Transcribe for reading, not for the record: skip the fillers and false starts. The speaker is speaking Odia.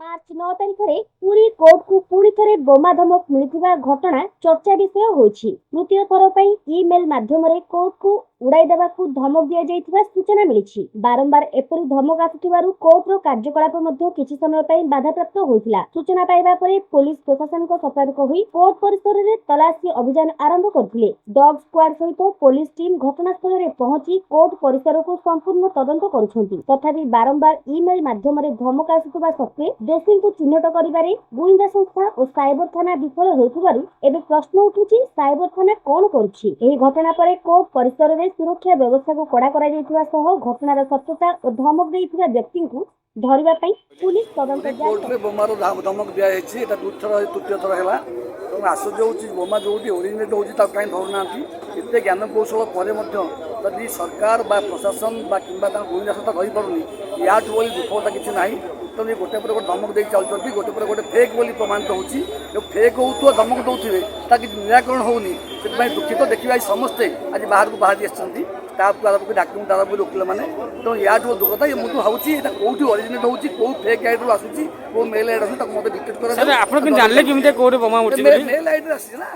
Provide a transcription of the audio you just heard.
ମାର୍ଚ୍ଚ 9 ତାରିଖରେ ପୁରୀ କୋର୍ଟକୁ ପୁଣି ଥରେ ବୋମା ଧମକ ମିଳିଥିବା ଘଟଣା ଚର୍ଚ୍ଚା ବିଷୟ ହୋଇଛି। ତୃତୀୟ ଥର ପାଇଁ ଇମେଲ ମାଧ୍ୟମରେ କୋର୍ଟକୁ ଉଡାଇ ଦେବାକୁ ଧମକ ଦିଆଯାଇଥିବା ସୂଚନା ମିଳିଛି। ବାରମ୍ବାର ଏପରି ଧମକ ଆସୁଥିବାରୁ କୋର୍ଟର କାର୍ଯ୍ୟକଳାପ ମଧ୍ୟ କିଛି ସମୟ ପାଇଁ ବାଧାପ୍ରାପ୍ତ ହୋଇଥିଲା। ସୂଚନା ପାଇବା ପରେ ପୋଲିସ ପ୍ରଶାସନଙ୍କ ସତର୍କ ହୋଇ କୋର୍ଟ ପରିସରରେ ତଲାସି ଅଭିଯାନ ଆରମ୍ଭ କରିଥିଲେ। ଡଗ୍ ସ୍କ୍ୱାଡ୍ ସହିତ ପୋଲିସ ଟିମ୍ ଘଟଣାସ୍ଥଳରେ ପହଞ୍ଚି କୋର୍ଟ ପରିସରକୁ ସମ୍ପୂର୍ଣ୍ଣ ତଦନ୍ତ କରୁଛନ୍ତି। ତଥାପି ବାରମ୍ବାର ଇମେଲ ମାଧ୍ୟମରେ ଧମକ ଆସୁଥିବା ସତ୍ତ୍ୱେ ଦୋଷୀଙ୍କୁ ଚିହ୍ନଟ କରିବାରେ ଗୁଇନ୍ଦା ସଂସ୍ଥା ଓ ସାଇବର ଥାନା ବିଫଳ ହେଉଥିବାରୁ ଏବେ ପ୍ରଶ୍ନ ଉଠୁଛି, ସାଇବର ଥାନା କଣ କରୁଛି? ଏହି ଘଟଣା ପରେ କୋର୍ଟ ପରିସରରେ ସୁରକ୍ଷା ବ୍ୟବସ୍ଥାକୁ କଡ଼ା କରାଯାଇଥିବା ସହ ଘଟଣାର ସତ୍ୟତା ଓ ଧମକ ଦେଇଥିବା ବ୍ୟକ୍ତିଙ୍କୁ ଧରିବା ପାଇଁ ପୁଲିସ ତଦନ୍ତ କୋର୍ଟରେ ବୋମାର ଧମକ ଦିଆଯାଇଛି। ଏଟା ତୃତୀୟ ଥର ହେଲା ଏବଂ ଆଶ୍ଚର୍ଯ୍ୟ ହେଉଛି ବୋମା ଯେଉଁଠି ଓରିଜିନେଟ୍ ହେଉଛି ତାକୁ କାହିଁ ଧରୁନାହାନ୍ତି। ଏତେ ଜ୍ଞାନ କୌଶଳ ପରେ ମଧ୍ୟ ଯଦି ସରକାର ବା ପ୍ରଶାସନ ବା କିମ୍ବା ତାଙ୍କ ଗୁଇନ୍ଦା ସଂସ୍ଥା ଧରିପାରୁନି, ୟାଠୁ ବୋଲି ବିଫଳତା କିଛି ନାହିଁ। ତେଣୁ ଗୋଟେ ପରେ ଗୋଟେ ଧମକ ଦେଇ ଚାଲୁଛନ୍ତି, ଗୋଟେ ପରେ ଗୋଟେ ଫେକ୍ ବୋଲି ପ୍ରମାଣିତ ହେଉଛି। ଯେଉଁ ଫେକ୍ ହେଉଥିବା ଧମକ ଦେଉଥିବେ ତା କିଛି ନିରାକରଣ ହେଉନି। ସେଥିପାଇଁ ଦୁଃଖିତ। ଦେଖିବା ଆଜି ସମସ୍ତେ ଆଜି ବାହାରକୁ ବାହାରି ଆସିଛନ୍ତି, ଷ୍ଟାଫ୍କୁ ଆରମ୍ଭ କରି ଡାକ୍ତରଙ୍କୁ ଆରମ୍ଭ କରି ଓକିଲମାନେ। ତେଣୁ ୟାଠୁ ଦୁଃଖ କଥା। ମୁଁ ତ ଭାବୁଛି ଏଇଟା କେଉଁଠି ଅରିଜିନେଟ୍ ହେଉଛି, କେଉଁ ଫେକ୍ ଆଇଡିରୁ ଆସୁଛି, କେଉଁ ମେଲ୍ ଆଇଡି ଆସୁଛି, ତାକୁ ମୋତେ ଡିଟେକ୍ଟ କରାଯାଉ। ଆପଣ ଜାଣିଲେ କେମିତି କୋଉଠି ବୋମା ଉଠିଛି? ମେଲ୍ ଆଇଡିରେ ଆସିଛି ନା।